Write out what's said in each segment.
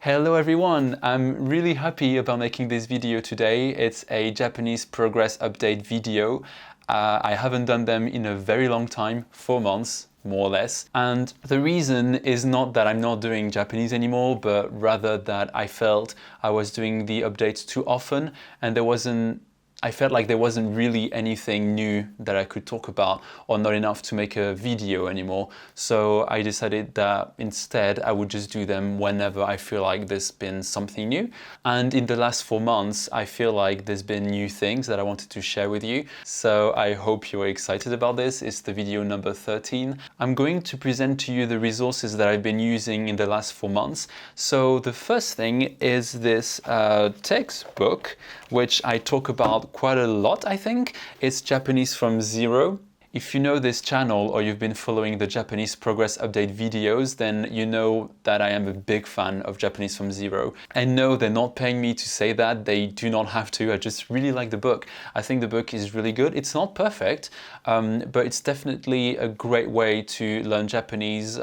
Hello everyone! I'm really happy about making this video today. It's a Japanese progress update video. I haven't done them in a very long time, 4 months, more or less. And the reason is not that I'm not doing Japanese anymore, but rather that I felt I was doing the updates too often and I felt like there wasn't really anything new that I could talk about or not enough to make a video anymore. So I decided that instead I would just do them whenever I feel like there's been something new. And in the last 4 months, I feel like there's been new things that I wanted to share with you. So I hope you're excited about this. It's the video number 13. I'm going to present to you the resources that I've been using in the last 4 months. So the first thing is this textbook, which I talk about quite a lot, I think. It's Japanese from Zero. If you know this channel or you've been following the Japanese progress update videos, then you know that I am a big fan of Japanese from Zero. And no, they're not paying me to say that. They do not have to. I just really like the book. I think the book is really good. It's not perfect, but it's definitely a great way to learn Japanese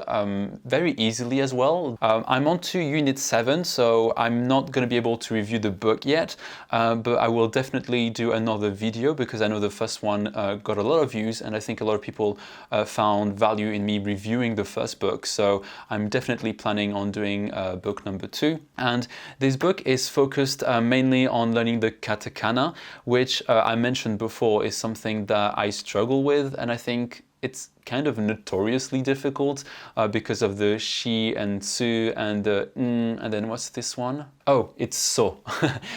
very easily as well. I'm on to Unit 7, so I'm not going to be able to review the book yet, but I will definitely do another video because I know the first one got a lot of views and I think a lot of people found value in me reviewing the first book. So I'm definitely planning on doing book number 2. And this book is focused mainly on learning the katakana, which I mentioned before is something that I struggle with, and I think it's kind of notoriously difficult because of the shi and su and the n, and then what's this one? Oh, it's so.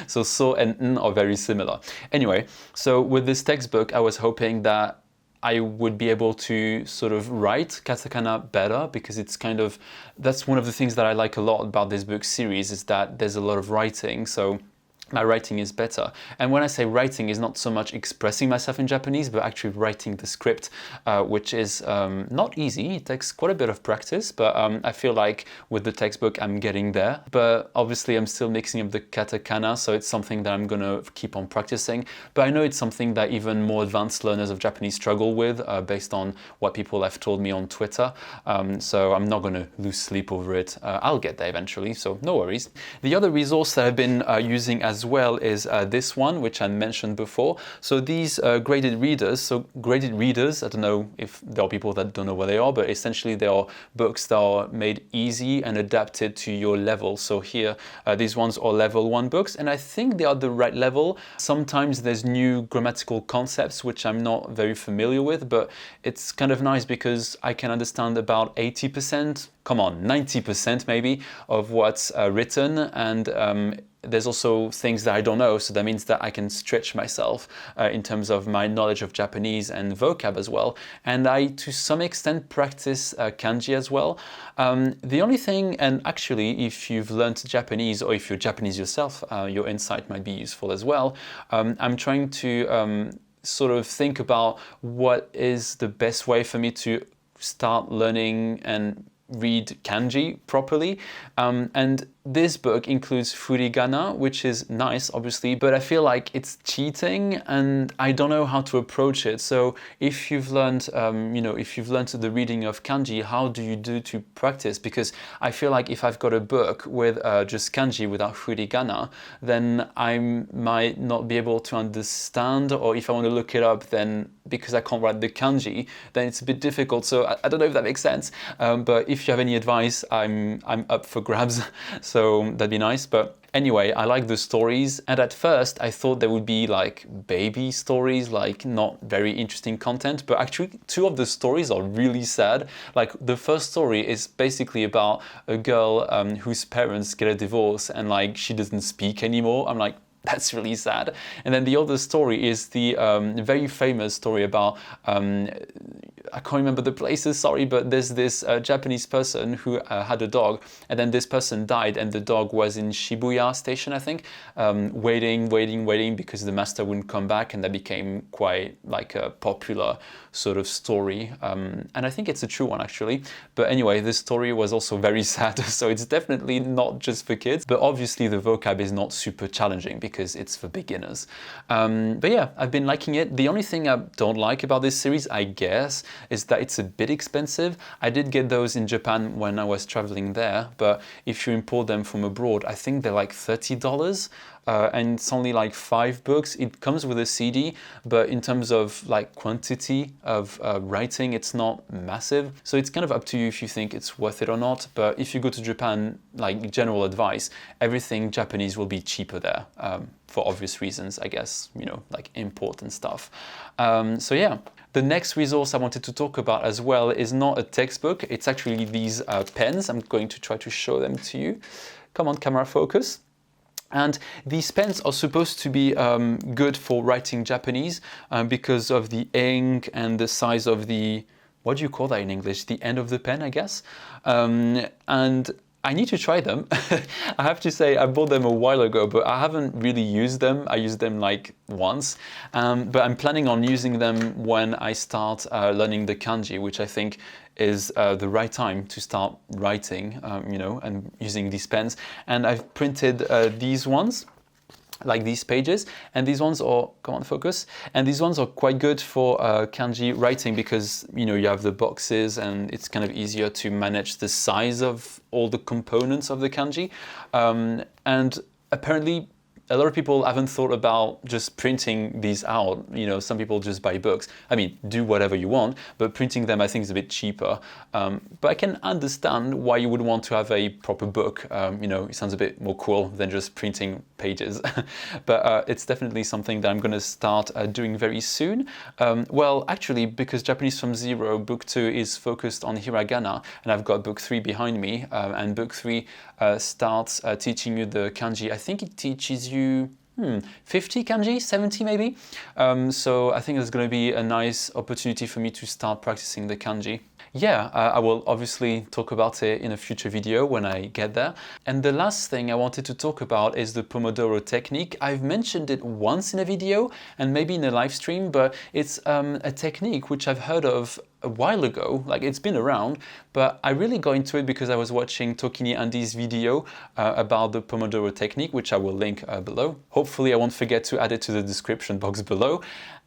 So and n are very similar. Anyway, so with this textbook, I was hoping that I would be able to sort of write katakana better, because that's one of the things that I like a lot about this book series, is that there's a lot of writing. So my writing is better. And when I say writing, is not so much expressing myself in Japanese, but actually writing the script, which is not easy. It takes quite a bit of practice, but I feel like with the textbook I'm getting there. But obviously I'm still mixing up the katakana, so it's something that I'm gonna keep on practicing. But I know it's something that even more advanced learners of Japanese struggle with, based on what people have told me on Twitter. So I'm not gonna lose sleep over it. I'll get there eventually, so no worries. The other resource that I've been using as well is this one, which I mentioned before. So these graded readers, I don't know if there are people that don't know what they are, but essentially they are books that are made easy and adapted to your level. So here, these ones are level 1 books, and I think they are the right level. Sometimes there's new grammatical concepts which I'm not very familiar with, but it's kind of nice because I can understand about 80%, come on, 90% maybe, of what's written, and there's also things that I don't know, so that means that I can stretch myself in terms of my knowledge of Japanese and vocab as well. And I, to some extent, practice kanji as well. The only thing, and actually if you've learned Japanese or if you're Japanese yourself, your insight might be useful as well. I'm trying to sort of think about what is the best way for me to start learning and read kanji properly, and this book includes furigana, which is nice, obviously, but I feel like it's cheating and I don't know how to approach it. So if you've learned, if you've learned the reading of kanji, how do you do to practice? Because I feel like if I've got a book with just kanji without furigana, then I might not be able to understand, or if I want to look it up, then because I can't write the kanji, then it's a bit difficult. So I don't know if that makes sense, but if you have any advice, I'm up for grabs. So that'd be nice. But anyway, I like the stories, and at first I thought there would be like baby stories, like not very interesting content, but actually 2 of the stories are really sad. Like the first story is basically about a girl whose parents get a divorce and like she doesn't speak anymore. I'm like, that's really sad. And then the other story is the very famous story about I can't remember the places, sorry, but there's this Japanese person who had a dog, and then this person died, and the dog was in Shibuya station, I think, waiting because the master wouldn't come back, and that became quite like a popular sort of story. And I think it's a true one, actually. But anyway, this story was also very sad, so it's definitely not just for kids, but obviously the vocab is not super challenging because it's for beginners. But yeah, I've been liking it. The only thing I don't like about this series, I guess, is that it's a bit expensive. I did get those in Japan when I was traveling there, but if you import them from abroad, I think they're like $30. And it's only like 5 books. It comes with a CD, but in terms of like quantity of writing, it's not massive. So it's kind of up to you if you think it's worth it or not. But if you go to Japan, like general advice, everything Japanese will be cheaper there, for obvious reasons, I guess, you know, like import and stuff. So yeah. The next resource I wanted to talk about as well is not a textbook. It's actually these pens. I'm going to try to show them to you. Come on, camera, focus. And these pens are supposed to be good for writing Japanese because of the ink and the size of the, what do you call that in English? The end of the pen, I guess. And I need to try them. I have to say I bought them a while ago, but I haven't really used them. I used them like once, but I'm planning on using them when I start learning the kanji, which I think is the right time to start writing, you know, and using these pens. And I've printed these ones, like these pages, and these ones are, come on, focus, and these ones are quite good for kanji writing because, you know, you have the boxes and it's kind of easier to manage the size of all the components of the kanji. And apparently a lot of people haven't thought about just printing these out. You know, some people just buy books. I mean, do whatever you want, but printing them I think is a bit cheaper. But I can understand why you would want to have a proper book. You know, it sounds a bit more cool than just printing pages. But it's definitely something that I'm going to start doing very soon. Well, actually, because Japanese from Zero, book 2 is focused on hiragana, and I've got book 3 behind me, and book 3 starts teaching you the kanji. I think it teaches you 50 kanji, 70 maybe. So I think there's going to be a nice opportunity for me to start practicing the kanji. Yeah, I will obviously talk about it in a future video when I get there. And the last thing I wanted to talk about is the Pomodoro Technique. I've mentioned it once in a video and maybe in a live stream, but it's a technique which I've heard of a while ago. Like, it's been around, but I really got into it because I was watching Tokini Andy's video about the Pomodoro Technique, which I will link below. Hopefully I won't forget to add it to the description box below.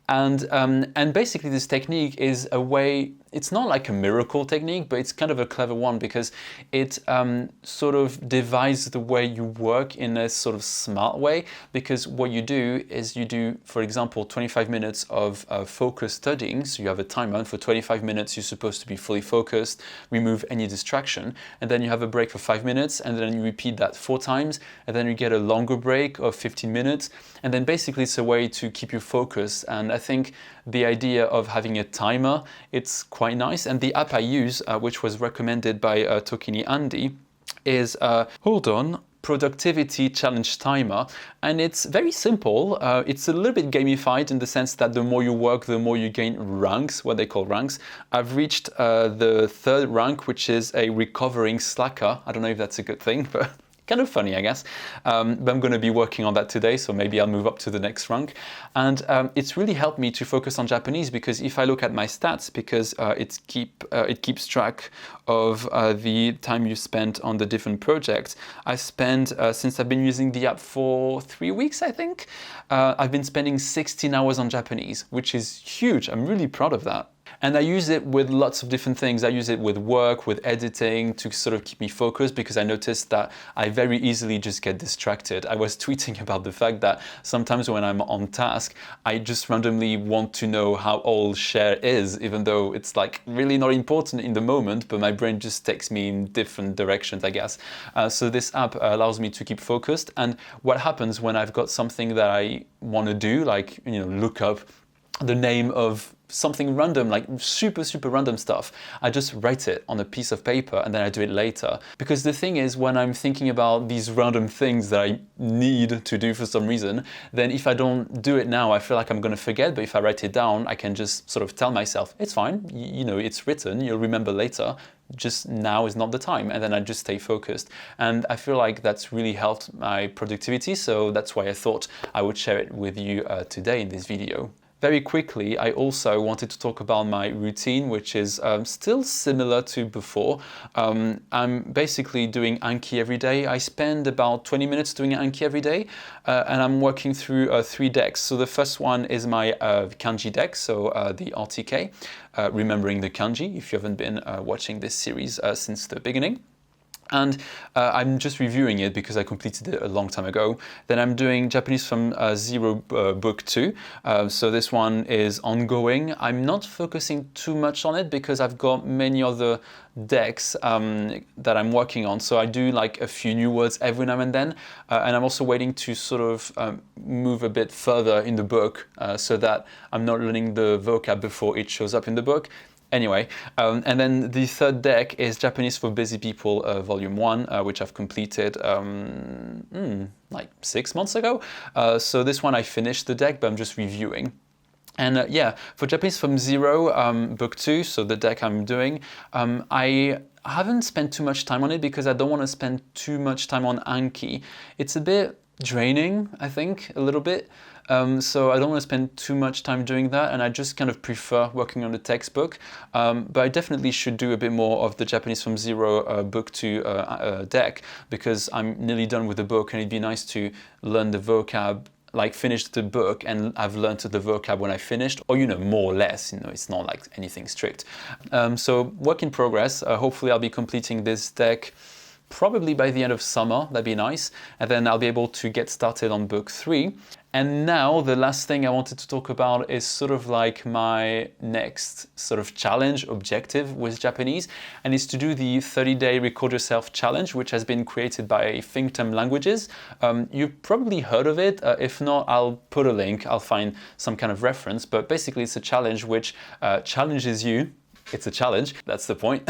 And basically this technique is a way, it's not like a miracle technique, but it's kind of a clever one because it sort of divides the way you work in a sort of smart way. Because what you do is you do, for example, 25 minutes of focused studying. So you have a timer, and for 25 minutes you're supposed to be fully focused, remove any distraction, and then you have a break for 5 minutes, and then you repeat that 4 times, and then you get a longer break of 15 minutes, and then basically it's a way to keep you focused. And I think the idea of having a timer, it's quite nice. And the app I use, which was recommended by Tokini Andy, is hold on, Productivity Challenge Timer. And it's very simple. It's a little bit gamified in the sense that the more you work, the more you gain ranks, what they call ranks. I've reached the 3rd rank, which is a recovering slacker. I don't know if that's a good thing, but kind of funny, I guess. But I'm going to be working on that today, so maybe I'll move up to the next rank. And it's really helped me to focus on Japanese, because if I look at my stats, because it keeps track of the time you spent on the different projects. I spent, since I've been using the app for 3 weeks, I think, I've been spending 16 hours on Japanese, which is huge. I'm really proud of that. And I use it with lots of different things. I use it with work, with editing, to sort of keep me focused, because I noticed that I very easily just get distracted. I was tweeting about the fact that sometimes when I'm on task, I just randomly want to know how old Cher is, even though it's like really not important in the moment, but my brain just takes me in different directions, I guess. So this app allows me to keep focused. And what happens when I've got something that I want to do, like, you know, look up the name of something random, like super random stuff, I just write it on a piece of paper and then I do it later. Because the thing is, when I'm thinking about these random things that I need to do for some reason, then if I don't do it now, I feel like I'm going to forget. But if I write it down, I can just sort of tell myself, it's fine, you know, it's written, you'll remember later, just now is not the time. And then I just stay focused. And I feel like that's really helped my productivity. So that's why I thought I would share it with you today in this video. very quickly, I also wanted to talk about my routine, which is still similar to before. I'm basically doing Anki every day. I spend about 20 minutes doing Anki every day, and I'm working through 3 decks. So the first one is my Kanji deck, so the RTK, remembering the kanji, if you haven't been watching this series since the beginning. And I'm just reviewing it because I completed it a long time ago. Then I'm doing Japanese from Zero Book 2. So this one is ongoing. I'm not focusing too much on it because I've got many other decks that I'm working on. So I do like a few new words every now and then. And I'm also waiting to sort of move a bit further in the book so that I'm not learning the vocab before it shows up in the book. Anyway, and then the third deck is Japanese for Busy People, Volume 1, which I've completed like 6 months ago. So this one I finished the deck, but I'm just reviewing. And yeah, for Japanese from Zero, Book 2, so the deck I'm doing, I haven't spent too much time on it because I don't want to spend too much time on Anki. It's a bit draining, I think, a little bit. So I don't want to spend too much time doing that, and I just kind of prefer working on the textbook. But I definitely should do a bit more of the Japanese from Zero Book 2 deck, because I'm nearly done with the book, and it'd be nice to learn the vocab, like finish the book and I've learned the vocab when I finished, or more or less, it's not like anything strict. So work in progress. Hopefully I'll be completing this deck probably by the end of summer. That'd be nice, and then I'll be able to get started on book 3. And now the last thing I wanted to talk about is sort of like my next sort of challenge, objective with Japanese, and it's to do the 30-day Record Yourself challenge, which has been created by Think Term Languages. You've probably heard of it. If not, I'll put a link, I'll find some kind of reference, but basically it's a challenge which challenges you. It's a challenge, that's the point.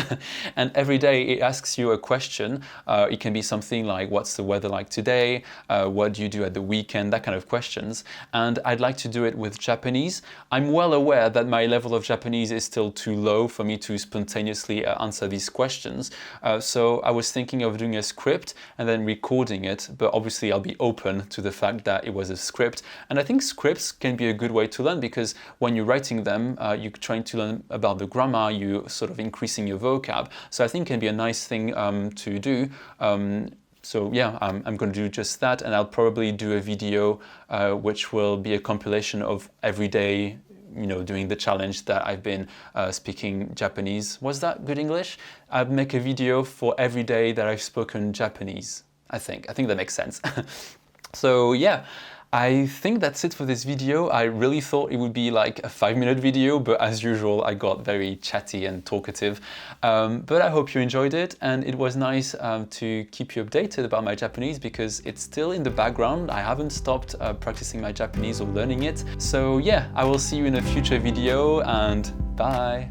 And every day it asks you a question. It can be something like, what's the weather like today? What do you do at the weekend? That kind of questions. And I'd like to do it with Japanese. I'm well aware that my level of Japanese is still too low for me to spontaneously answer these questions. So I was thinking of doing a script and then recording it, but obviously I'll be open to the fact that it was a script. And I think scripts can be a good way to learn, because when you're writing them, you're trying to learn about the grammar, you sort of increasing your vocab. So I think it can be a nice thing to do. So yeah, I'm going to do just that, and I'll probably do a video which will be a compilation of every day, doing the challenge that I've been speaking Japanese. Was that good English? I'd make a video for every day that I've spoken Japanese. I think that makes sense. So yeah, I think that's it for this video. I really thought it would be like a 5-minute video, but as usual, I got very chatty and talkative. But I hope you enjoyed it, and it was nice to keep you updated about my Japanese, because it's still in the background. I haven't stopped practicing my Japanese or learning it. So yeah, I will see you in a future video, and bye.